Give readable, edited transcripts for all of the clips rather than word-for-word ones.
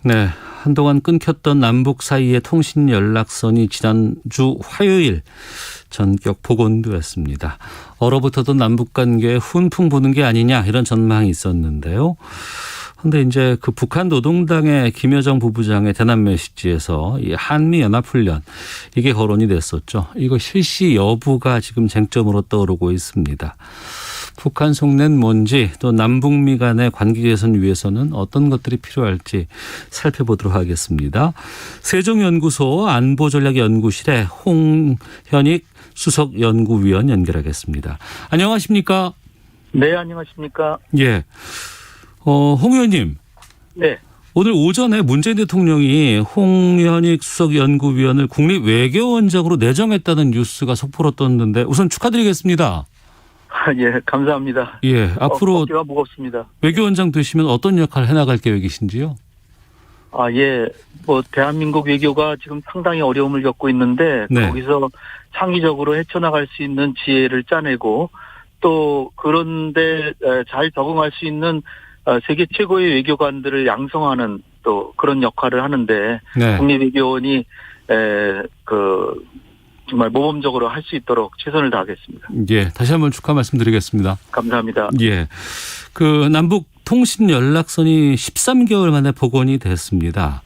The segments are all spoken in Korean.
네, 한동안 끊겼던 남북 사이의 통신 연락선이 지난주 화요일 전격 복원되었습니다. 얼어붙었던 남북 관계에 훈풍 부는 게 아니냐 이런 전망이 있었는데요. 그런데 이제 그 북한 노동당의 김여정 부부장의 대남 메시지에서 이 한미 연합훈련 이게 거론이 됐었죠. 이거 실시 여부가 지금 쟁점으로 떠오르고 있습니다. 북한 속내는 뭔지 또 남북미 간의 관계 개선 위해서는 어떤 것들이 필요할지 살펴보도록 하겠습니다. 세종연구소 안보전략연구실의 홍현익 수석연구위원 연결하겠습니다. 안녕하십니까? 네, 안녕하십니까? 예. 홍 의원님. 네. 오늘 오전에 문재인 대통령이 홍현익 수석연구위원을 국립외교원장으로 내정했다는 뉴스가 속보로 떴는데 우선 축하드리겠습니다. 예, 감사합니다. 예, 앞으로 어깨가 무겁습니다. 외교원장 되시면 어떤 역할을 해나갈 계획이신지요? 예, 대한민국 외교가 지금 상당히 어려움을 겪고 있는데 네. 거기서 창의적으로 헤쳐나갈 수 있는 지혜를 짜내고 또 그런데 잘 적응할 수 있는 세계 최고의 외교관들을 양성하는 또 그런 역할을 하는데 네. 국립외교원이 정말 모범적으로 할 수 있도록 최선을 다하겠습니다. 예, 다시 한번 축하 말씀드리겠습니다. 감사합니다. 예, 그 남북 통신 연락선이 13개월 만에 복원이 됐습니다.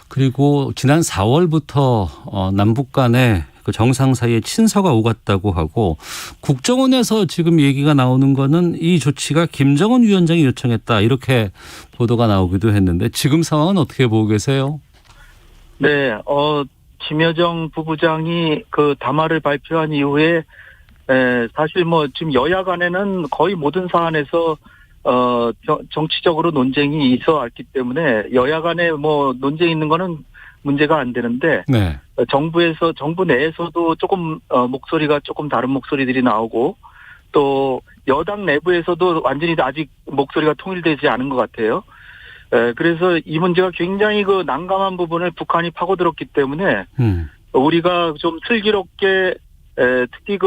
그리고 지난 4월부터 남북 간의 그 정상 사이에 친서가 오갔다고 하고 국정원에서 지금 얘기가 나오는 거는 이 조치가 김정은 위원장이 요청했다 이렇게 보도가 나오기도 했는데 지금 상황은 어떻게 보고 계세요? 네, 김여정 부부장이 그 담화를 발표한 이후에 사실 지금 여야 간에는 거의 모든 사안에서 정치적으로 논쟁이 있어 왔기 때문에 여야 간에 논쟁이 있는 거는 문제가 안 되는데 네. 정부 내에서도 조금 목소리가 조금 다른 목소리들이 나오고 또 여당 내부에서도 완전히 아직 목소리가 통일되지 않은 것 같아요. 그래서 이 문제가 굉장히 그 난감한 부분을 북한이 파고들었기 때문에 우리가 좀 슬기롭게 특히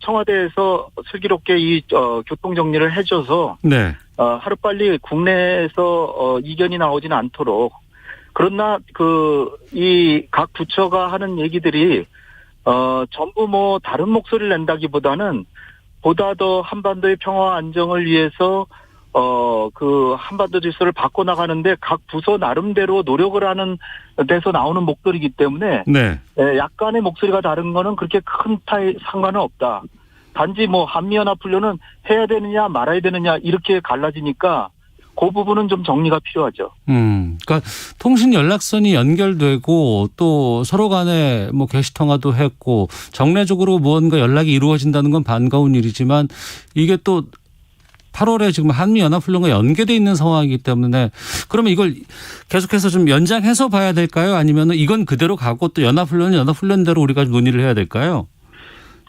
청와대에서 슬기롭게 이 교통 정리를 해줘서 네. 하루빨리 국내에서 이견이 나오지는 않도록 그러나 이 각 부처가 하는 얘기들이 전부 다른 목소리를 낸다기보다는 보다 더 한반도의 평화와 안정을 위해서 한반도 질서를 바꿔나가는데 각 부서 나름대로 노력을 하는 데서 나오는 목소리이기 때문에 네. 약간의 목소리가 다른 거는 그렇게 큰 상관은 없다. 단지 한미연합훈련은 해야 되느냐 말아야 되느냐 이렇게 갈라지니까 그 부분은 좀 정리가 필요하죠. 그러니까 통신 연락선이 연결되고 또 서로 간에 게시통화도 했고 정례적으로 무언가 연락이 이루어진다는 건 반가운 일이지만 이게 또 8월에 지금 한미연합훈련과 연계되어 있는 상황이기 때문에 그러면 이걸 계속해서 좀 연장해서 봐야 될까요? 아니면 이건 그대로 가고 또 연합훈련은 연합훈련대로 우리가 논의를 해야 될까요?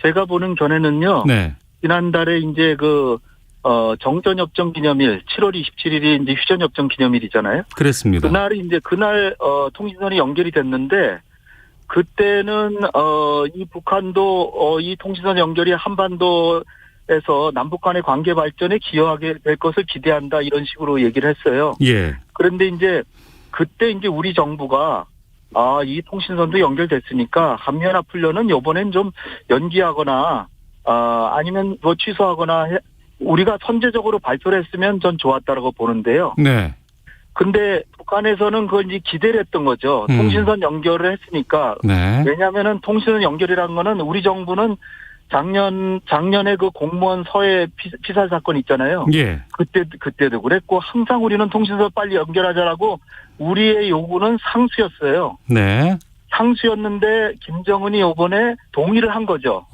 제가 보는 견해는요. 네. 지난달에 이제 정전협정 기념일 7월 27일이 이제 휴전협정 기념일이잖아요. 그랬습니다. 그날 통신선이 연결이 됐는데 그때는 이 북한도 이 통신선 연결이 한반도에서 남북 간의 관계 발전에 기여하게 될 것을 기대한다 이런 식으로 얘기를 했어요. 예. 그런데 그때 우리 정부가 이 통신선도 연결됐으니까 한미연합훈련은 이번엔 좀 연기하거나 아니면 취소하거나 우리가 선제적으로 발표를 했으면 전 좋았다라고 보는데요. 네. 근데 북한에서는 그걸 이제 기대를 했던 거죠. 통신선 연결을 했으니까. 네. 왜냐하면은 통신선 연결이라는 거는 우리 정부는 작년에 그 공무원 서해 피살 사건 있잖아요. 예. 그때도 그랬고 항상 우리는 통신선 빨리 연결하자라고 우리의 요구는 상수였어요. 네. 상수였는데 김정은이 이번에 동의를 한 거죠.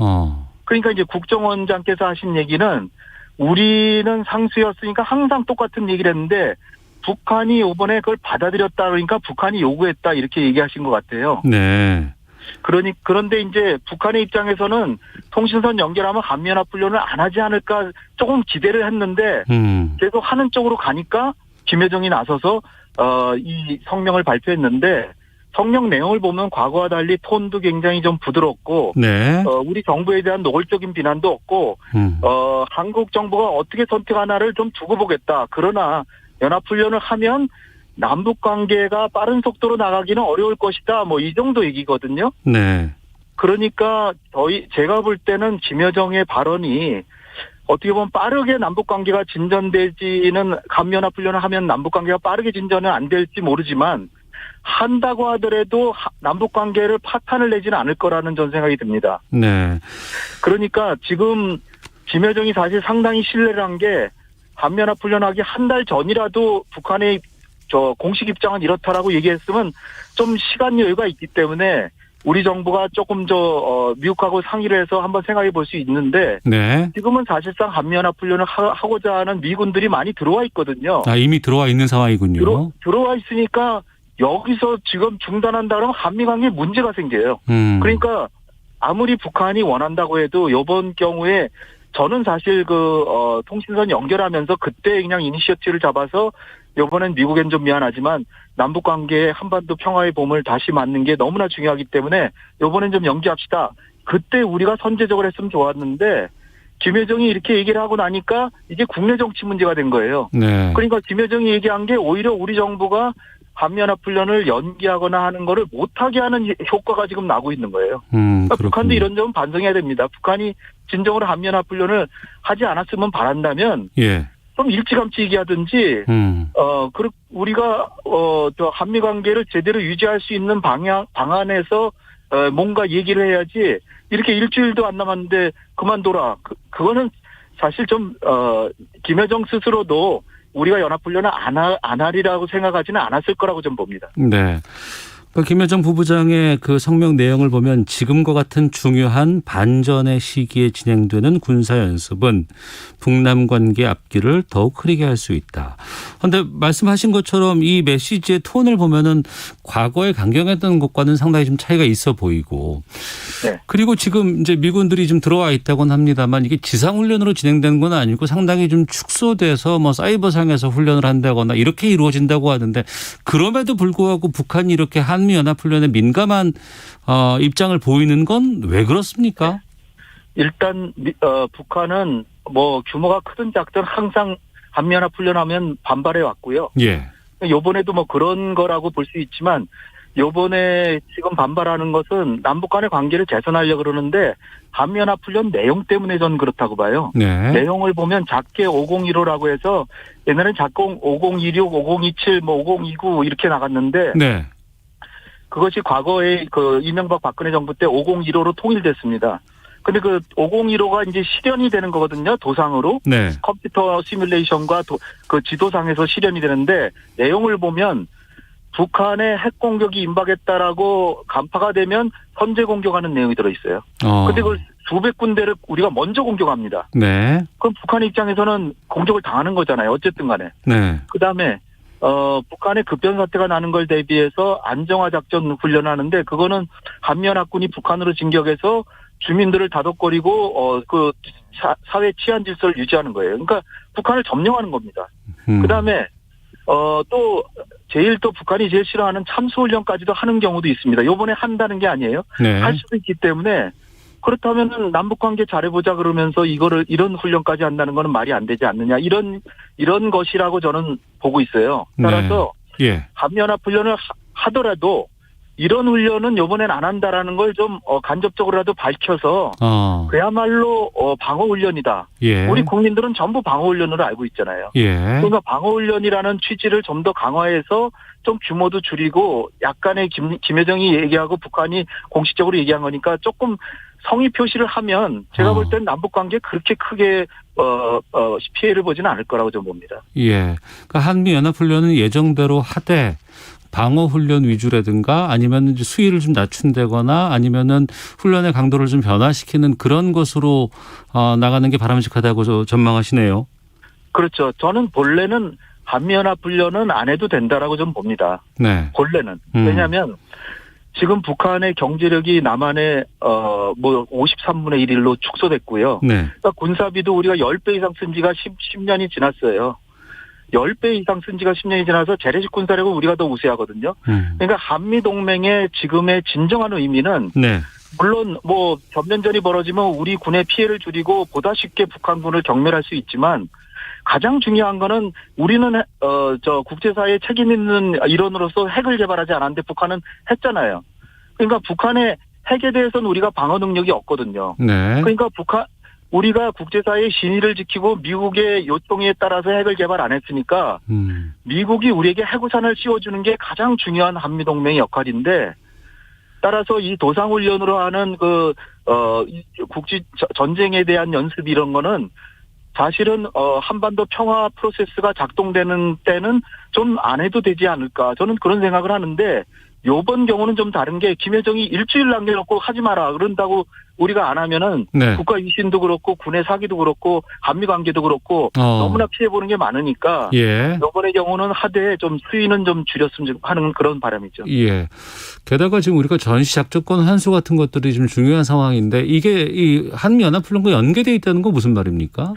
그러니까 이제 국정원장께서 하신 얘기는 우리는 상수였으니까 항상 똑같은 얘기를 했는데 북한이 이번에 그걸 받아들였다 그러니까 북한이 요구했다 이렇게 얘기하신 것 같아요. 네. 그런데 이제 북한의 입장에서는 통신선 연결하면 한미연합훈련을 안 하지 않을까 조금 기대를 했는데 계속 하는 쪽으로 가니까 김여정이 나서서 이 성명을 발표했는데 성명 내용을 보면 과거와 달리 톤도 굉장히 좀 부드럽고 네. 우리 정부에 대한 노골적인 비난도 없고 한국 정부가 어떻게 선택하나를 좀 두고 보겠다. 그러나 연합훈련을 하면 남북 관계가 빠른 속도로 나가기는 어려울 것이다. 뭐 이 정도 얘기거든요. 네. 그러니까 제가 볼 때는 김여정의 발언이 어떻게 보면 빠르게 남북 관계가 진전되지는 감면합훈련을 하면 남북 관계가 빠르게 진전은 안 될지 모르지만 한다고 하더라도 남북 관계를 파탄을 내지는 않을 거라는 전 생각이 듭니다. 네. 그러니까 지금 김여정이 사실 상당히 신뢰를 한 게 감면합훈련하기 한 달 전이라도 북한의 공식 입장은 이렇다라고 얘기했으면 좀 시간 여유가 있기 때문에 우리 정부가 조금 미국하고 상의를 해서 한번 생각해 볼 수 있는데 네. 지금은 사실상 감면합훈련을 하고자 하는 미군들이 많이 들어와 있거든요. 이미 들어와 있는 상황이군요. 들어와 있으니까 여기서 지금 중단한다 그러면 한미관계에 문제가 생겨요. 그러니까 아무리 북한이 원한다고 해도 이번 경우에 저는 사실 통신선 연결하면서 그때 그냥 이니셔티브를 잡아서 이번엔 미국엔 좀 미안하지만 남북 관계의 한반도 평화의 봄을 다시 맞는 게 너무나 중요하기 때문에 이번엔 좀 연기합시다. 그때 우리가 선제적으로 했으면 좋았는데 김여정이 이렇게 얘기를 하고 나니까 이게 국내 정치 문제가 된 거예요. 네. 그러니까 김여정이 얘기한 게 오히려 우리 정부가 감면합훈련을 연기하거나 하는 거를 못하게 하는 효과가 지금 나고 있는 거예요. 그러니까 북한도 이런 점은 반성해야 됩니다. 북한이 진정으로 감면합훈련을 하지 않았으면 바란다면 예. 좀 일찌감치 얘기하든지 우리가 한미 관계를 제대로 유지할 수 있는 방안에서 뭔가 얘기를 해야지 이렇게 일주일도 안 남았는데 그만둬라. 그거는 사실 좀 김여정 스스로도 우리가 연합훈련을 안 하리라고 생각하지는 않았을 거라고 좀 봅니다. 네. 김여정 부부장의 그 성명 내용을 보면 지금과 같은 중요한 반전의 시기에 진행되는 군사연습은 북남 관계 앞길을 더욱 흐리게 할 수 있다. 그런데 말씀하신 것처럼 이 메시지의 톤을 보면은 과거에 강경했던 것과는 상당히 좀 차이가 있어 보이고. 네. 그리고 지금 이제 미군들이 좀 들어와 있다고는 합니다만 이게 지상훈련으로 진행되는 건 아니고 상당히 좀 축소돼서 뭐 사이버상에서 훈련을 한다거나 이렇게 이루어진다고 하는데 그럼에도 불구하고 북한이 이렇게 한미연합훈련에 민감한 입장을 보이는 건 왜 그렇습니까? 일단 북한은 뭐 규모가 크든 작든 항상 한미연합훈련하면 반발해 왔고요. 예. 요번에도 뭐 그런 거라고 볼 수 있지만 요번에 지금 반발하는 것은 남북 간의 관계를 개선하려고 그러는데 한미연합훈련 내용 때문에 저는 그렇다고 봐요. 네. 내용을 보면 작게 5015라고 해서 옛날엔 작게 5016, 5027, 뭐 5029 이렇게 나갔는데 네. 그것이 과거에 이명박 박근혜 정부 때 5015로 통일됐습니다. 근데 5015가 이제 실현이 되는 거거든요. 도상으로. 네. 컴퓨터 시뮬레이션과 지도상에서 실현이 되는데 내용을 보면 북한의 핵 공격이 임박했다라고 간파가 되면 선제 공격하는 내용이 들어있어요. 근데 그걸 수백 군데를 우리가 먼저 공격합니다. 네. 그럼 북한 입장에서는 공격을 당하는 거잖아요. 어쨌든 간에. 네. 그다음에 북한의 급변 사태가 나는 걸 대비해서 안정화 작전 훈련하는데 그거는 한미연합군이 북한으로 진격해서 주민들을 다독거리고 사회 치안 질서를 유지하는 거예요. 그러니까 북한을 점령하는 겁니다. 그다음에 또 북한이 제일 싫어하는 참수훈련까지도 하는 경우도 있습니다. 요번에 한다는 게 아니에요. 네. 할 수도 있기 때문에 그렇다면은 남북관계 잘해보자 그러면서 이런 훈련까지 한다는 거는 말이 안 되지 않느냐 이런 것이라고 저는 보고 있어요. 따라서 네. 예. 한미연합훈련을 하더라도 이런 훈련은 이번엔 안 한다라는 걸 좀 간접적으로라도 밝혀서 그야말로 방어훈련이다. 예. 우리 국민들은 전부 방어훈련으로 알고 있잖아요. 예. 그러니까 방어훈련이라는 취지를 좀 더 강화해서 좀 규모도 줄이고 약간의 김여정이 얘기하고 북한이 공식적으로 얘기한 거니까 조금 성의 표시를 하면 제가 볼 땐 남북관계에 그렇게 크게 피해를 보지는 않을 거라고 좀 봅니다. 예. 그러니까 한미연합훈련은 예정대로 하되 방어훈련 위주라든가 아니면 이제 수위를 좀 낮춘다거나 아니면은 훈련의 강도를 좀 변화시키는 그런 것으로 나가는 게 바람직하다고 전망하시네요. 그렇죠. 저는 본래는 한미연합훈련은 안 해도 된다라고 좀 봅니다. 네. 본래는. 왜냐하면 지금 북한의 경제력이 남한의 53분의 1로 축소됐고요. 네. 그러니까 군사비도 우리가 10배 이상 쓴 지가 10년이 지났어요. 10배 이상 쓴 지가 10년이 지나서 재래식 군사력을 우리가 더 우세하거든요. 그러니까 한미동맹의 지금의 진정한 의미는 네. 물론 전면전이 벌어지면 우리 군의 피해를 줄이고 보다 쉽게 북한군을 경멸할 수 있지만 가장 중요한 거는 우리는 국제사회에 책임 있는 일원으로서 핵을 개발하지 않았는데 북한은 했잖아요. 그러니까 북한의 핵에 대해서는 우리가 방어 능력이 없거든요. 네. 그러니까 우리가 국제사회의 신의를 지키고 미국의 요청에 따라서 핵을 개발 안 했으니까 미국이 우리에게 핵우산을 씌워주는 게 가장 중요한 한미동맹의 역할인데 따라서 이 도상훈련으로 하는 국지 전쟁에 대한 연습 이런 거는 사실은 한반도 평화 프로세스가 작동되는 때는 좀 안 해도 되지 않을까 저는 그런 생각을 하는데 요번 경우는 좀 다른 게 김여정이 일주일 남겨놓고 하지 마라 그런다고 우리가 안 하면은 네. 국가 위신도 그렇고 군의 사기도 그렇고 한미 관계도 그렇고 너무나 피해 보는 게 많으니까 예. 요번의 경우는 하되 좀 수위는 좀 줄였으면 하는 그런 바람이죠. 예. 게다가 지금 우리가 전시 작전권 환수 같은 것들이 좀 중요한 상황인데 이게 이 한미 연합훈련과 연계돼 있다는 건 무슨 말입니까?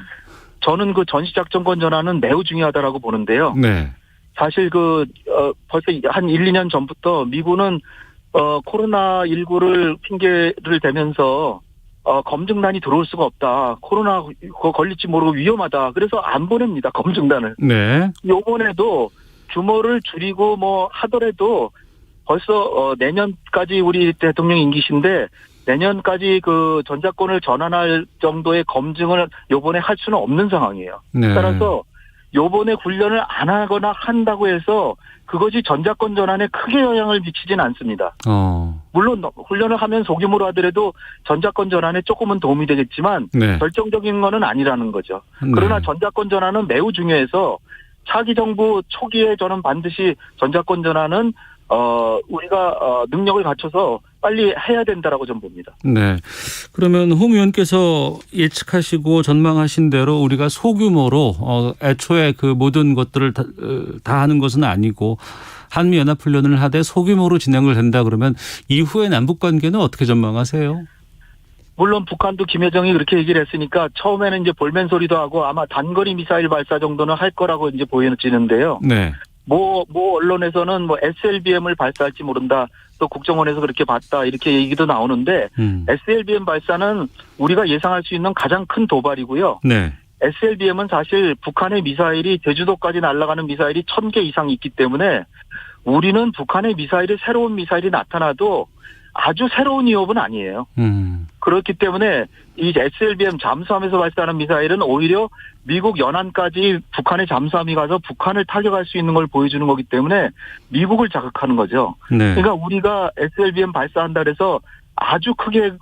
저는 그 전시 작전권 전환은 매우 중요하다라고 보는데요. 네. 사실 벌써 한 1, 2년 전부터 미군은 코로나19를 핑계를 대면서 검증단이 들어올 수가 없다. 코로나 걸릴지 모르고 위험하다. 그래서 안 보냅니다. 검증단을. 네. 요번에도 규모를 줄이고 뭐 하더라도 벌써 내년까지 우리 대통령 임기신데 내년까지 그 전자권을 전환할 정도의 검증을 요번에 할 수는 없는 상황이에요. 네. 따라서 요번에 훈련을 안 하거나 한다고 해서 그것이 전자권 전환에 크게 영향을 미치진 않습니다. 물론 훈련을 하면 소규모로 하더라도 전자권 전환에 조금은 도움이 되겠지만 네. 결정적인 거는 아니라는 거죠. 네. 그러나 전자권 전환은 매우 중요해서 차기 정부 초기에 저는 반드시 전자권 전환은 우리가 능력을 갖춰서 빨리 해야 된다라고 저는 봅니다. 네. 그러면 홍 의원께서 예측하시고 전망하신 대로 우리가 소규모로 애초에 그 모든 것들을 다 하는 것은 아니고 한미 연합훈련을 하되 소규모로 진행을 된다 그러면 이후의 남북 관계는 어떻게 전망하세요? 물론 북한도 김여정이 그렇게 얘기를 했으니까 처음에는 이제 볼멘 소리도 하고 아마 단거리 미사일 발사 정도는 할 거라고 이제 보여지는데요. 네. 뭐 언론에서는 SLBM을 발사할지 모른다. 또 국정원에서 그렇게 봤다. 이렇게 얘기도 나오는데 SLBM 발사는 우리가 예상할 수 있는 가장 큰 도발이고요. 네. SLBM은 사실 북한의 미사일이 제주도까지 날아가는 미사일이 1000개 이상 있기 때문에 우리는 북한의 미사일이 새로운 미사일이 나타나도 아주 새로운 위협은 아니에요. 그렇기 때문에 이 SLBM 잠수함에서 발사하는 미사일은 오히려 미국 연안까지 북한의 잠수함이 가서 북한을 타격할 수 있는 걸 보여주는 거기 때문에 미국을 자극하는 거죠. 네. 그러니까 우리가 SLBM 발사한다 그래서 아주 크게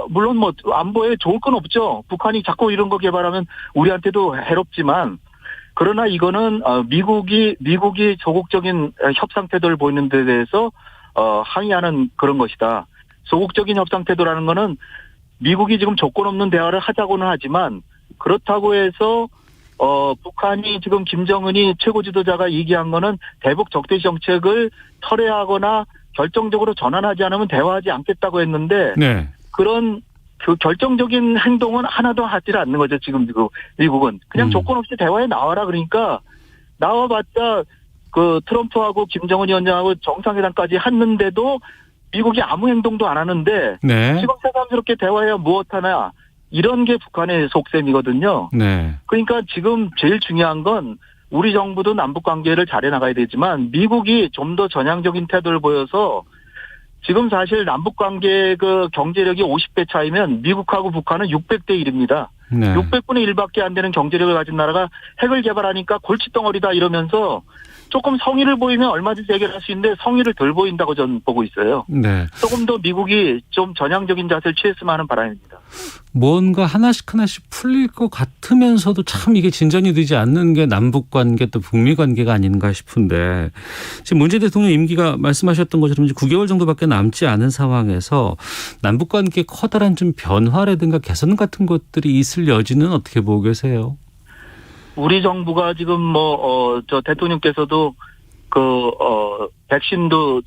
물론 안보에 좋을 건 없죠. 북한이 자꾸 이런 거 개발하면 우리한테도 해롭지만 그러나 이거는 미국이 소극적인 협상 태도를 보이는 데 대해서 항의하는 그런 것이다. 소극적인 협상 태도라는 거는 미국이 지금 조건 없는 대화를 하자고는 하지만 그렇다고 해서 북한이 지금 김정은이 최고 지도자가 얘기한 거는 대북 적대시 정책을 철회하거나 결정적으로 전환하지 않으면 대화하지 않겠다고 했는데 네. 그런 그 결정적인 행동은 하나도 하지 않는 거죠. 지금 미국은 그냥 조건 없이 대화에 나와라 그러니까 나와봤자 그 트럼프하고 김정은 위원장하고 정상회담까지 했는데도 미국이 아무 행동도 안 하는데 네. 지금 새삼스럽게 대화해야 무엇하나 이런 게 북한의 속셈이거든요. 네. 그러니까 지금 제일 중요한 건 우리 정부도 남북 관계를 잘해 나가야 되지만 미국이 좀 더 전향적인 태도를 보여서 지금 사실 남북 관계 그 경제력이 50배 차이면 미국하고 북한은 600대 1입니다. 네. 600분의 1밖에 안 되는 경제력을 가진 나라가 핵을 개발하니까 골칫덩어리다 이러면서 조금 성의를 보이면 얼마든지 해결할 수 있는데 성의를 덜 보인다고 저는 보고 있어요. 네. 조금 더 미국이 좀 전향적인 자세를 취했으면 하는 바람입니다. 뭔가 하나씩 풀릴 것 같으면서도 참 이게 진전이 되지 않는 게 남북 관계 또 북미 관계가 아닌가 싶은데 지금 문재인 대통령 임기가 말씀하셨던 것처럼 이제 9개월 정도밖에 남지 않은 상황에서 남북 관계 커다란 좀 변화라든가 개선 같은 것들이 있을 여지는 어떻게 보고 계세요? 우리 정부가 지금 저 대통령께서도 백신도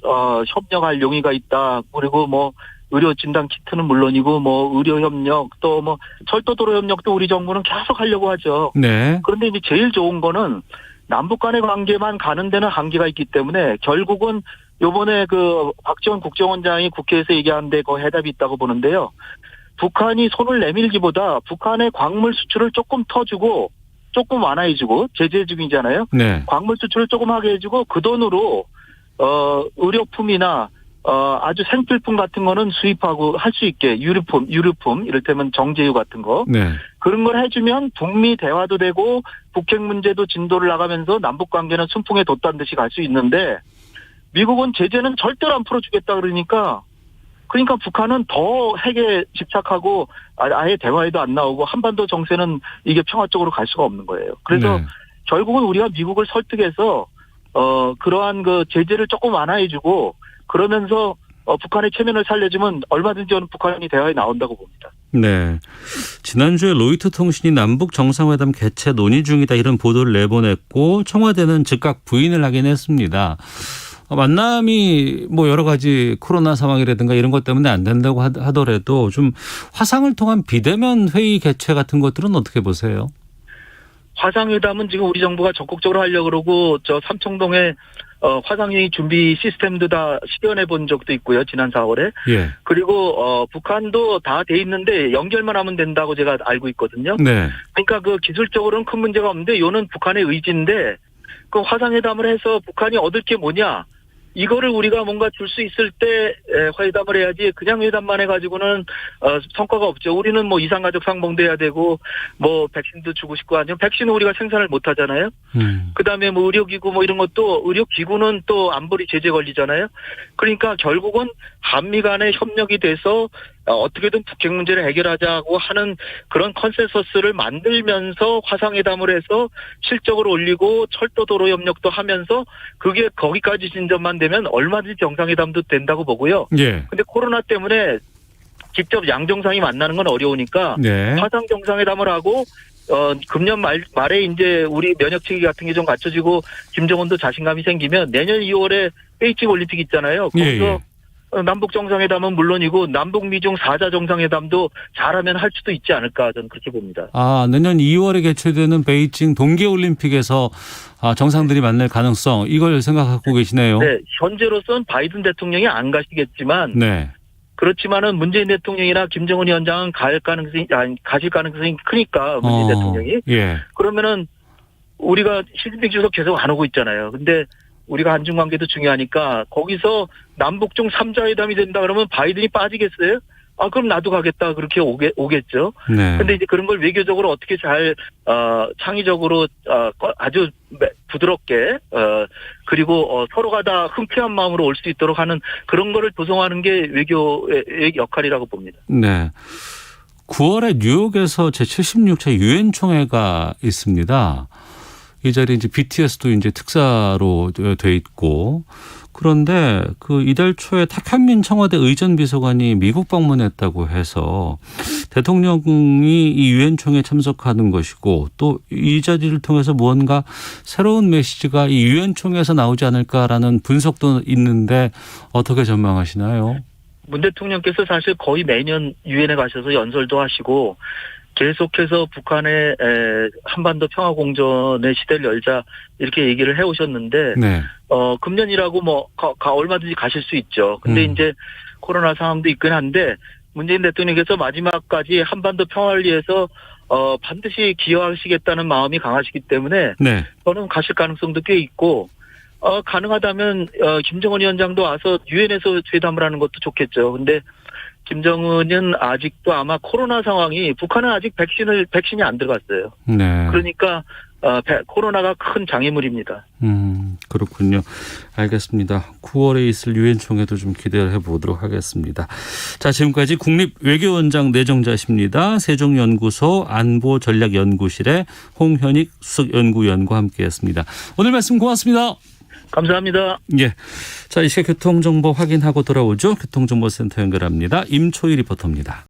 협력할 용의가 있다. 그리고 의료 진단 키트는 물론이고 의료 협력 또 철도도로 협력도 우리 정부는 계속 하려고 하죠. 네. 그런데 이제 제일 좋은 거는 남북 간의 관계만 가는 데는 한계가 있기 때문에 결국은 요번에 박지원 국정원장이 국회에서 얘기한 데 해답이 있다고 보는데요. 북한이 손을 내밀기보다 북한의 광물 수출을 조금 터주고 조금 완화해주고 제재 중이잖아요. 네. 광물 수출을 조금 하게 해주고 그 돈으로 의료품이나 아주 생필품 같은 거는 수입하고 할 수 있게 유류품 이를테면 정제유 같은 거 네. 그런 걸 해주면 북미 대화도 되고 북핵 문제도 진도를 나가면서 남북 관계는 순풍에 돛단 듯이 갈 수 있는데 미국은 제재는 절대로 안 풀어주겠다 그러니까 북한은 더 핵에 집착하고 아예 대화에도 안 나오고 한반도 정세는 이게 평화 쪽으로 갈 수가 없는 거예요. 그래서 네. 결국은 우리가 미국을 설득해서 그러한 그 제재를 조금 완화해주고 그러면서 북한의 체면을 살려주면 얼마든지 저는 북한이 대화에 나온다고 봅니다. 네. 지난주에 로이터 통신이 남북 정상회담 개최 논의 중이다 이런 보도를 내보냈고 청와대는 즉각 부인을 하긴 했습니다. 만남이 뭐 여러 가지 코로나 상황이라든가 이런 것 때문에 안 된다고 하더라도 좀 화상을 통한 비대면 회의 개최 같은 것들은 어떻게 보세요? 화상회담은 지금 우리 정부가 적극적으로 하려고 그러고 저 삼청동에 화상회의 준비 시스템도 다 시연해 본 적도 있고요. 지난 4월에. 예. 그리고 북한도 다 돼 있는데 연결만 하면 된다고 제가 알고 있거든요. 네. 그러니까 그 기술적으로는 큰 문제가 없는데 요는 북한의 의지인데 그 화상회담을 해서 북한이 얻을 게 뭐냐? 이거를 우리가 뭔가 줄 수 있을 때 회담을 해야지 그냥 회담만 해가지고는 성과가 없죠. 우리는 뭐 이산가족 상봉도 해야 되고 뭐 백신도 주고 싶고 아니면 백신은 우리가 생산을 못 하잖아요. 그다음에 뭐 의료기구 뭐 이런 것도 의료기구는 또 안보리 제재 걸리잖아요. 그러니까 결국은 한미 간의 협력이 돼서 어떻게든 북핵 문제를 해결하자고 하는 그런 컨센서스를 만들면서 화상회담을 해서 실적을 올리고 철도 도로 협력도 하면서 그게 거기까지 진전만 되면 얼마든지 정상회담도 된다고 보고요. 예. 근데 코로나 때문에 직접 양정상이 만나는 건 어려우니까 네. 화상 정상회담을 하고 금년 말에 이제 우리 면역체계 같은 게 좀 갖춰지고 김정은도 자신감이 생기면 내년 2월에 베이징 올림픽 있잖아요. 거기서 예. 남북 정상회담은 물론이고 남북 미중 4자 정상회담도 잘하면 할 수도 있지 않을까 저는 그렇게 봅니다. 내년 2월에 개최되는 베이징 동계올림픽에서 정상들이 만날 가능성 이걸 생각하고 계시네요. 네, 현재로서는 바이든 대통령이 안 가시겠지만 네. 그렇지만은 문재인 대통령이나 김정은 위원장은 가실 가능성이 크니까 문재인 대통령이 예. 그러면은 우리가 시진핑 주석 계속 안 오고 있잖아요. 근데 우리가 한중 관계도 중요하니까 거기서 남북중 3자 회담이 된다 그러면 바이든이 빠지겠어요? 그럼 나도 가겠다 그렇게 오겠죠. 네. 근데 이제 그런 걸 외교적으로 어떻게 잘 창의적으로 아주 부드럽게 그리고 서로가 다 흔쾌한 마음으로 올 수 있도록 하는 그런 거를 조성하는 게 외교의 역할이라고 봅니다. 네. 9월에 뉴욕에서 제76차 유엔 총회가 있습니다. 이 자리에 이제 BTS도 이제 특사로 돼 있고 그런데 그 이달 초에 탁현민 청와대 의전 비서관이 미국 방문했다고 해서 대통령이 이 유엔 총회에 참석하는 것이고 또 이 자리를 통해서 무언가 새로운 메시지가 이 유엔 총회에서 나오지 않을까라는 분석도 있는데 어떻게 전망하시나요? 문 대통령께서 사실 거의 매년 유엔에 가셔서 연설도 하시고 계속해서 북한의 한반도 평화공존의 시대를 열자 이렇게 얘기를 해오셨는데 네. 금년이라고 뭐 얼마든지 가실 수 있죠. 근데 이제 코로나 상황도 있긴 한데 문재인 대통령께서 마지막까지 한반도 평화를 위해서 반드시 기여하시겠다는 마음이 강하시기 때문에 네. 저는 가실 가능성도 꽤 있고 가능하다면 김정은 위원장도 와서 유엔에서 회담을 하는 것도 좋겠죠. 근데 김정은은 아직도 아마 코로나 상황이 북한은 아직 백신이 안 들어갔어요. 네. 그러니까 코로나가 큰 장애물입니다. 그렇군요. 알겠습니다. 9월에 있을 유엔 총회도 좀 기대를 해보도록 하겠습니다. 자, 지금까지 국립외교원장 내정자십니다. 세종연구소 안보전략연구실의 홍현익 수석연구위원과 함께했습니다. 오늘 말씀 고맙습니다. 감사합니다. 예. 자, 이 시각 교통정보 확인하고 돌아오죠. 교통정보센터 연결합니다. 임초희 리포터입니다.